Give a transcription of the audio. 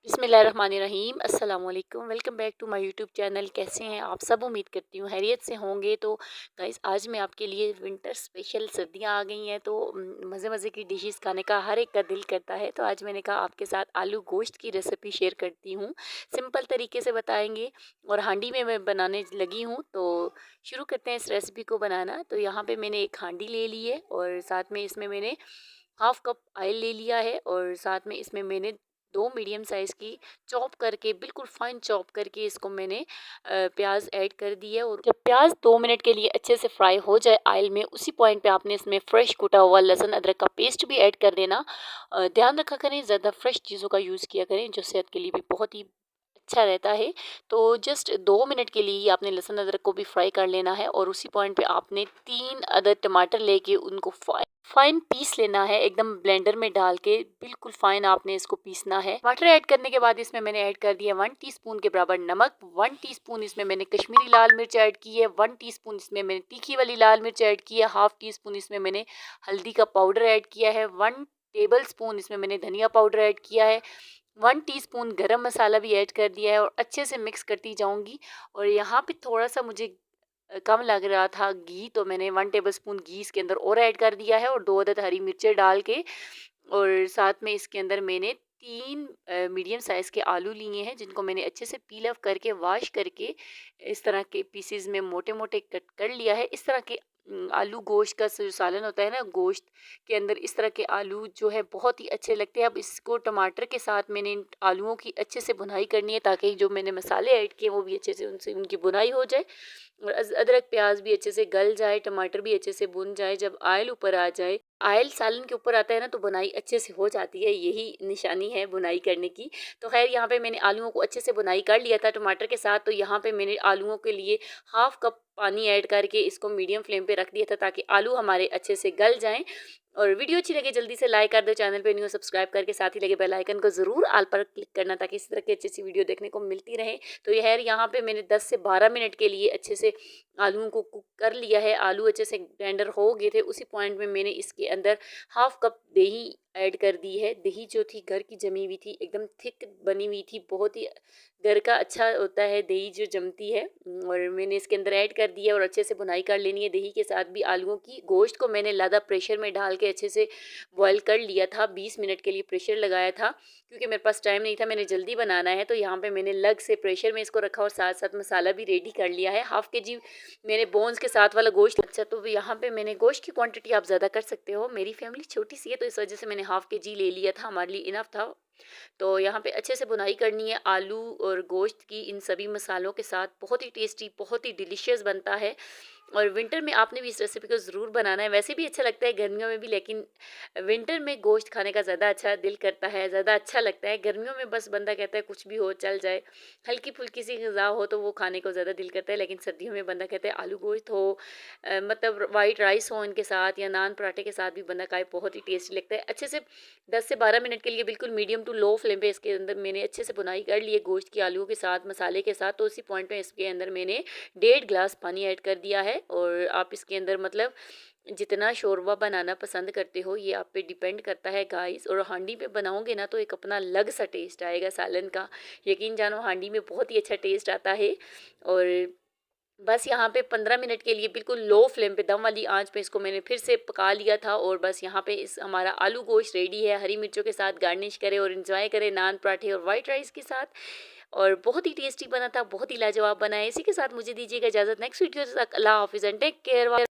बिस्मिल्लाहिर्रहमानिर्रहीम अस्सलाम वालेकुम। Welcome back to my YouTube channel. कैसे हैं आप सब? उम्मीद करती हूँ खैरियत से होंगे। तो गाइस, आज मैं आपके लिए विंटर स्पेशल, सर्दियाँ आ गई हैं तो मज़े मज़े की डिशेस खाने का हर एक का दिल करता है। तो आज मैंने कहा आपके साथ आलू गोश्त की रेसिपी शेयर करती हूँ। सिंपल तरीके से बताएंगे और हांडी में मैं बनाने लगी हूँ। तो शुरू करते हैं इस रेसिपी को बनाना। तो यहाँ पे मैंने एक हांडी ले ली है और साथ में इसमें मैंने हाफ कप ऑयल ले लिया है और साथ में इसमें मैंने दो मीडियम साइज़ की चॉप करके, बिल्कुल फाइन चॉप करके इसको मैंने प्याज ऐड कर दी है। और जब प्याज 2 मिनट के लिए अच्छे से फ्राई हो जाए ऑयल में, उसी पॉइंट पे आपने इसमें फ्रेश कुटा हुआ लहसुन अदरक का पेस्ट भी ऐड कर देना। ध्यान रखा करें, ज़्यादा फ्रेश चीज़ों का यूज़ किया करें, जो सेहत के लिए भी बहुत ही अच्छा रहता है। तो जस्ट 2 मिनट के लिए ही आपने लहसुन अदरक को भी फ्राई कर लेना है और उसी पॉइंट पे आपने 3 अदर टमाटर लेके उनको फाइन पीस लेना है, एकदम ब्लेंडर में डाल के बिल्कुल फाइन आपने इसको पीसना है। टमाटर ऐड करने के बाद इसमें मैंने ऐड कर दिया 1 टीस्पून के बराबर नमक, 1 टीस्पून इसमें मैंने कश्मीरी लाल मिर्च ऐड की है, 1 टीस्पून इसमें मैंने तीखी वाली लाल मिर्च ऐड की है, हाफ टी स्पून इसमें मैंने हल्दी का पाउडर ऐड किया है, 1 टेबल स्पून इसमें मैंने धनिया पाउडर ऐड किया है, 1 टीस्पून गरम मसाला भी ऐड कर दिया है और अच्छे से मिक्स करती जाऊंगी। और यहाँ पे थोड़ा सा मुझे कम लग रहा था घी, तो मैंने 1 टेबल स्पून घी इसके अंदर और ऐड कर दिया है और 2 अदद हरी मिर्चें डाल के, और साथ में इसके अंदर मैंने 3 मीडियम साइज़ के आलू लिए हैं, जिनको मैंने अच्छे से पील ऑफ करके वॉश करके इस तरह के पीसेस में मोटे मोटे कट कर लिया है। इस तरह के आलू गोश्त का जो सालन होता है ना, गोश्त के अंदर इस तरह के आलू जो है बहुत ही अच्छे लगते हैं। अब इसको टमाटर के साथ मैंने इन आलूओं की अच्छे से भुनाई करनी है, ताकि जो मैंने मसाले ऐड किए वो भी अच्छे से उनसे उनकी भुनाई हो जाए और अदरक प्याज भी अच्छे से गल जाए, टमाटर भी अच्छे से भुन जाए। जब ऑयल ऊपर आ जाए, ऑयल सालन के ऊपर आता है ना, तो बुनाई अच्छे से हो जाती है, यही निशानी है बुनाई करने की। तो खैर, यहाँ पे मैंने आलूओं को अच्छे से बुनाई कर लिया था टमाटर के साथ। तो यहाँ पे मैंने आलूओं के लिए हाफ कप पानी ऐड करके इसको मीडियम फ्लेम पे रख दिया था, ताकि आलू हमारे अच्छे से गल जाएं। और वीडियो अच्छी लगे जल्दी से लाइक कर दो, चैनल पे न्यू हो सब्सक्राइब करके साथ ही लगे बेल आइकन को ज़रूर आल पर क्लिक करना, ताकि इस तरह की अच्छी अच्छी वीडियो देखने को मिलती रहे। तो ये है, यहाँ पे मैंने 10 से 12 मिनट के लिए अच्छे से आलूओं को कुक कर लिया है। आलू अच्छे से टेंडर हो गए थे। उसी पॉइंट में मैंने इसके अंदर हाफ कप दही ऐड कर दी है। दही जो थी घर की जमी हुई थी, एकदम थिक बनी हुई थी, बहुत ही घर का अच्छा होता है दही जो जमती है। और मैंने इसके अंदर ऐड कर दिया और अच्छे से बुनाई कर लेनी है दही के साथ भी आलूओं की। गोश्त को मैंने लादा प्रेशर में डाल के अच्छे से बॉईल कर लिया था, 20 मिनट के लिए प्रेशर लगाया था, क्योंकि मेरे पास टाइम नहीं था, मैंने जल्दी बनाना है। तो यहाँ पे मैंने लग से प्रेशर में इसको रखा और साथ साथ मसाला भी रेडी कर लिया है। हाफ के जी मैंने बोन्स के साथ वाला गोश्त। अच्छा, तो यहाँ पे मैंने गोश्त की क्वांटिटी आप ज़्यादा कर सकते हो, मेरी फैमिली छोटी सी है तो इस वजह से मैंने हाफ के जी ले लिया था, हमारे लिए इनफ था। तो यहाँ पे अच्छे से बुनाई करनी है आलू और गोश्त की इन सभी मसालों के साथ। बहुत ही टेस्टी, बहुत ही डिलीशियस बनता है। और विंटर में आपने भी इस रेसिपी को ज़रूर बनाना है। वैसे भी अच्छा लगता है गर्मियों में भी, लेकिन विंटर में गोश्त खाने का ज़्यादा अच्छा दिल करता है, ज़्यादा अच्छा लगता है। गर्मियों में बस बंदा कहता है कुछ भी हो चल जाए, हल्की फुल्की सी ग़िज़ा हो तो वो खाने को ज़्यादा दिल करता है। लेकिन सर्दियों में बंदा कहता है आलू गोश्त हो, मतलब वाइट राइस हो इनके साथ, या नान पराठे के साथ भी बंदा खाए, बहुत ही टेस्टी लगता है। अच्छे से 10 से 12 मिनट के लिए बिल्कुल मीडियम टू लो फ्लेम पे इसके अंदर मैंने अच्छे से बुनाई कर ली है गोश्त की आलूओं के साथ, मसाले के साथ। तो उसी पॉइंट पे इसके अंदर मैंने 1.5 गिलास पानी ऐड कर दिया है। और आप इसके अंदर मतलब जितना शोरबा बनाना पसंद करते हो, ये आप पे डिपेंड करता है गाइस। और हांडी पे बनाओगे ना तो एक अपना अलग सा टेस्ट आएगा सालन का, यकीन जानो हांडी में बहुत ही अच्छा टेस्ट आता है। और बस यहाँ पे 15 मिनट के लिए बिल्कुल लो फ्लेम पे, दम वाली आंच पे इसको मैंने फिर से पका लिया था। और बस यहाँ पे इस हमारा आलू गोश्त रेडी है। हरी मिर्चों के साथ गार्निश करें और इन्जॉय करें नान पराठे और वाइट राइस के साथ। और बहुत ही टेस्टी बना था, बहुत ही लाजवाब बना है। इसी के साथ मुझे दीजिएगा इजाज़त, नेक्स्ट वीडियो तक अल्लाह हाफिज़ एंड टेक केयर।